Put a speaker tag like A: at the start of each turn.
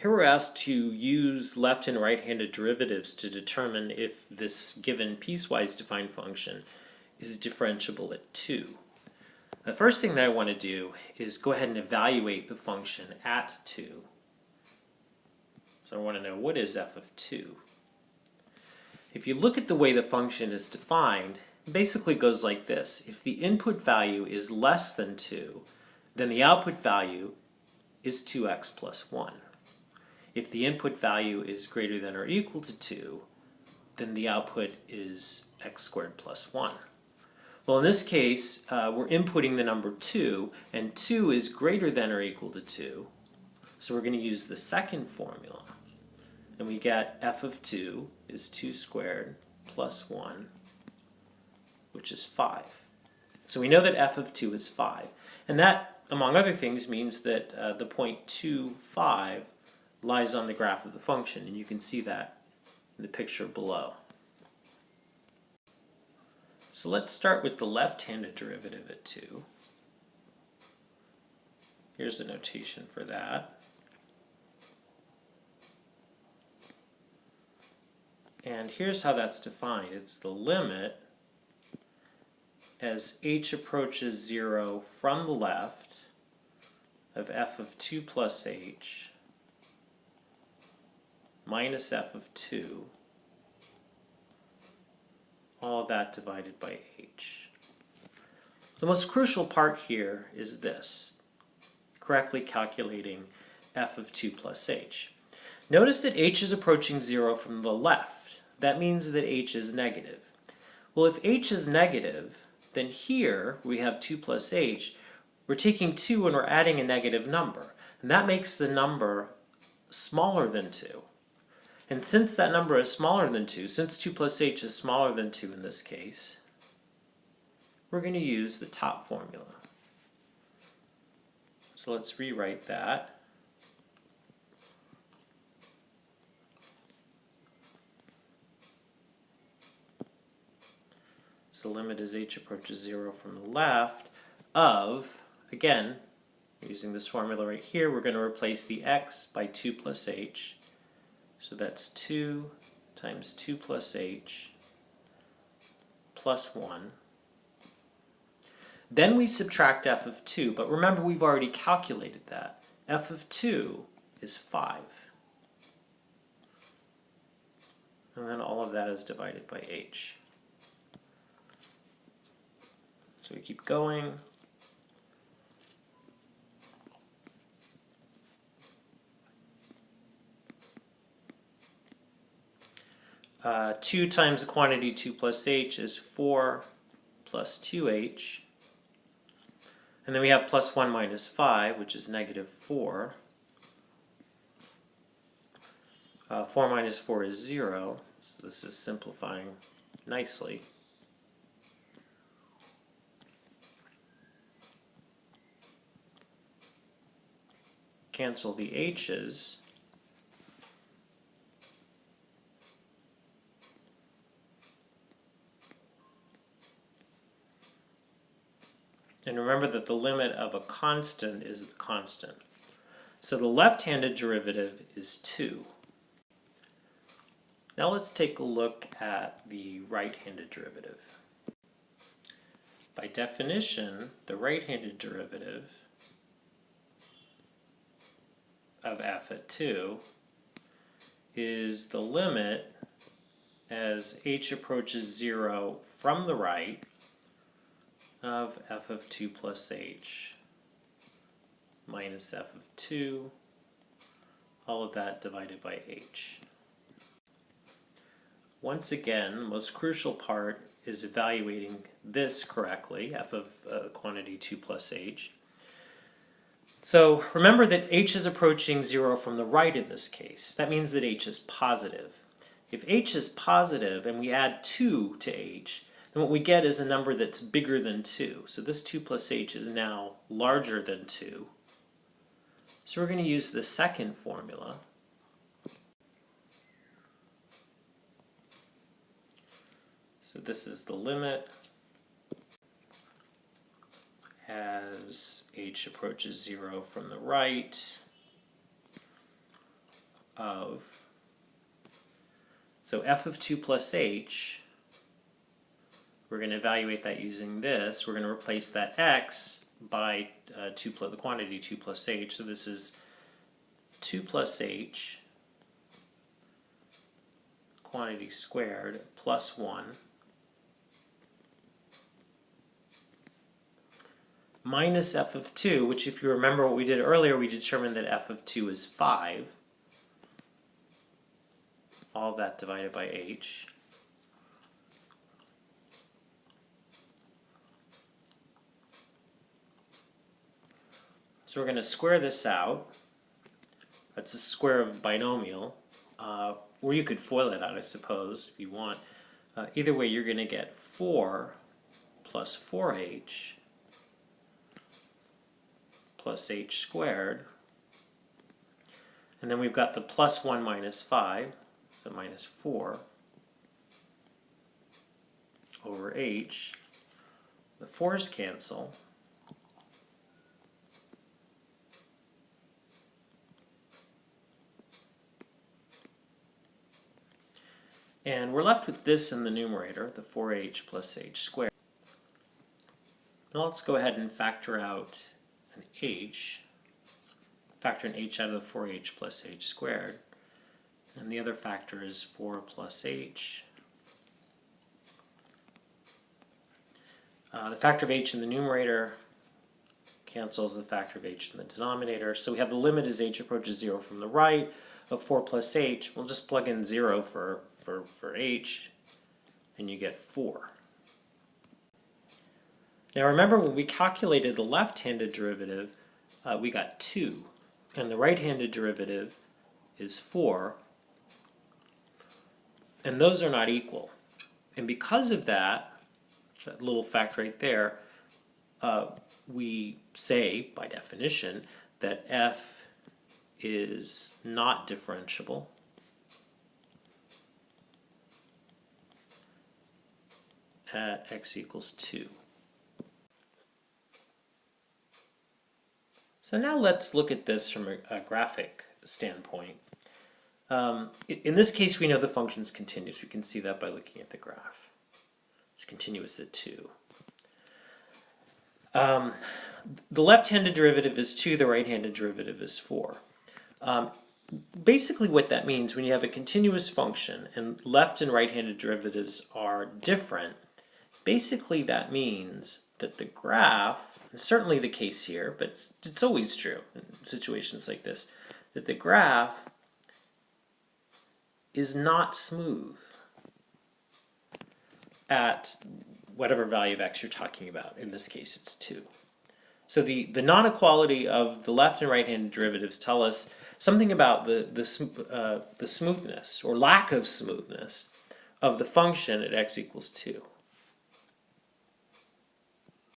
A: Here we're asked to use left and right-handed derivatives to determine if this given piecewise defined function is differentiable at 2. The first thing that I want to do is go ahead and evaluate the function at 2. So I want to know, what is f of 2? If you look at the way the function is defined, it basically goes like this. If the input value is less than 2, then the output value is 2x plus 1. If the input value is greater than or equal to 2, then the output is x squared plus 1. Well, in this case, we're inputting the number 2, and 2 is greater than or equal to 2. So we're going to use the second formula. And we get f of 2 is 2 squared plus 1, which is 5. So we know that f of 2 is 5. And that, among other things, means that the point 2, 5 lies on the graph of the function, and you can see that in the picture below. So let's start with the left-handed derivative at 2. Here's the notation for that. And here's how that's defined. It's the limit as h approaches 0 from the left of f of 2 plus h minus f of 2, all of that divided by h. The most crucial part here is this, correctly calculating f of 2 plus h. Notice that h is approaching 0 from the left. That means that h is negative. Well, if h is negative, then here we have 2 plus h. We're taking 2 and we're adding a negative number. And that makes the number smaller than 2. And since that number is smaller than 2, since 2 plus h is smaller than 2 in this case, we're going to use the top formula. So let's rewrite that. So the limit as h approaches 0 from the left of, again, using this formula right here, we're going to replace the x by 2 plus h. So that's 2 times 2 plus h plus 1. Then we subtract f of 2, but remember we've already calculated that. F of 2 is 5. And then all of that is divided by h. So we keep going. 2 times the quantity 2 plus h is 4 plus 2h. And then we have plus 1 minus 5, which is negative 4. 4 minus 4 is 0, so this is simplifying nicely. Cancel the h's. And remember that the limit of a constant is the constant. So the left-handed derivative is 2. Now let's take a look at the right-handed derivative. By definition, the right-handed derivative of f at 2 is the limit as h approaches 0 from the right of f of 2 plus h minus f of 2, all of that divided by h. Once again, the most crucial part is evaluating this correctly, f of quantity 2 plus h. So remember that h is approaching 0 from the right in this case. That means that h is positive. If h is positive and we add 2 to h, then what we get is a number that's bigger than 2. So this 2 plus h is now larger than 2. So we're going to use the second formula. So this is the limit as h approaches 0 from the right of, so f of 2 plus h, we're going to evaluate that using this. We're going to replace that x by the quantity 2 plus h. So this is 2 plus h quantity squared plus 1 minus f of 2, which if you remember what we did earlier, we determined that f of 2 is 5. All that divided by h. So we're going to square this out. That's the square of a binomial. Or you could FOIL it out, I suppose, if you want. Either way, you're going to get 4 plus 4h plus h squared. And then we've got the plus 1 minus 5, so minus 4 over h. The 4's cancel. And we're left with this in the numerator, the 4h plus h squared. Now let's go ahead and factor out an h. Factor an h out of the 4h plus h squared. And the other factor is 4 plus h. The factor of h in the numerator cancels the factor of h in the denominator. So we have the limit as h approaches 0 from the right of 4 plus h. We'll just plug in 0 for h, and you get 4. Now remember, when we calculated the left-handed derivative, we got 2, and the right-handed derivative is 4, and those are not equal. And because of that little fact right there, we say, by definition, that f is not differentiable at x equals 2. So now let's look at this from a graphic standpoint. In this case, we know the function is continuous. We can see that by looking at the graph. It's continuous at 2. The left-handed derivative is 2, the right-handed derivative is 4. Basically what that means, when you have a continuous function and left and right-handed derivatives are different, basically that means that the graph, and certainly the case here, but it's always true in situations like this, that the graph is not smooth at whatever value of x you're talking about. In this case, it's 2. So the non-equality of the left and right-handed derivatives tell us something about the smoothness or lack of smoothness of the function at x equals 2.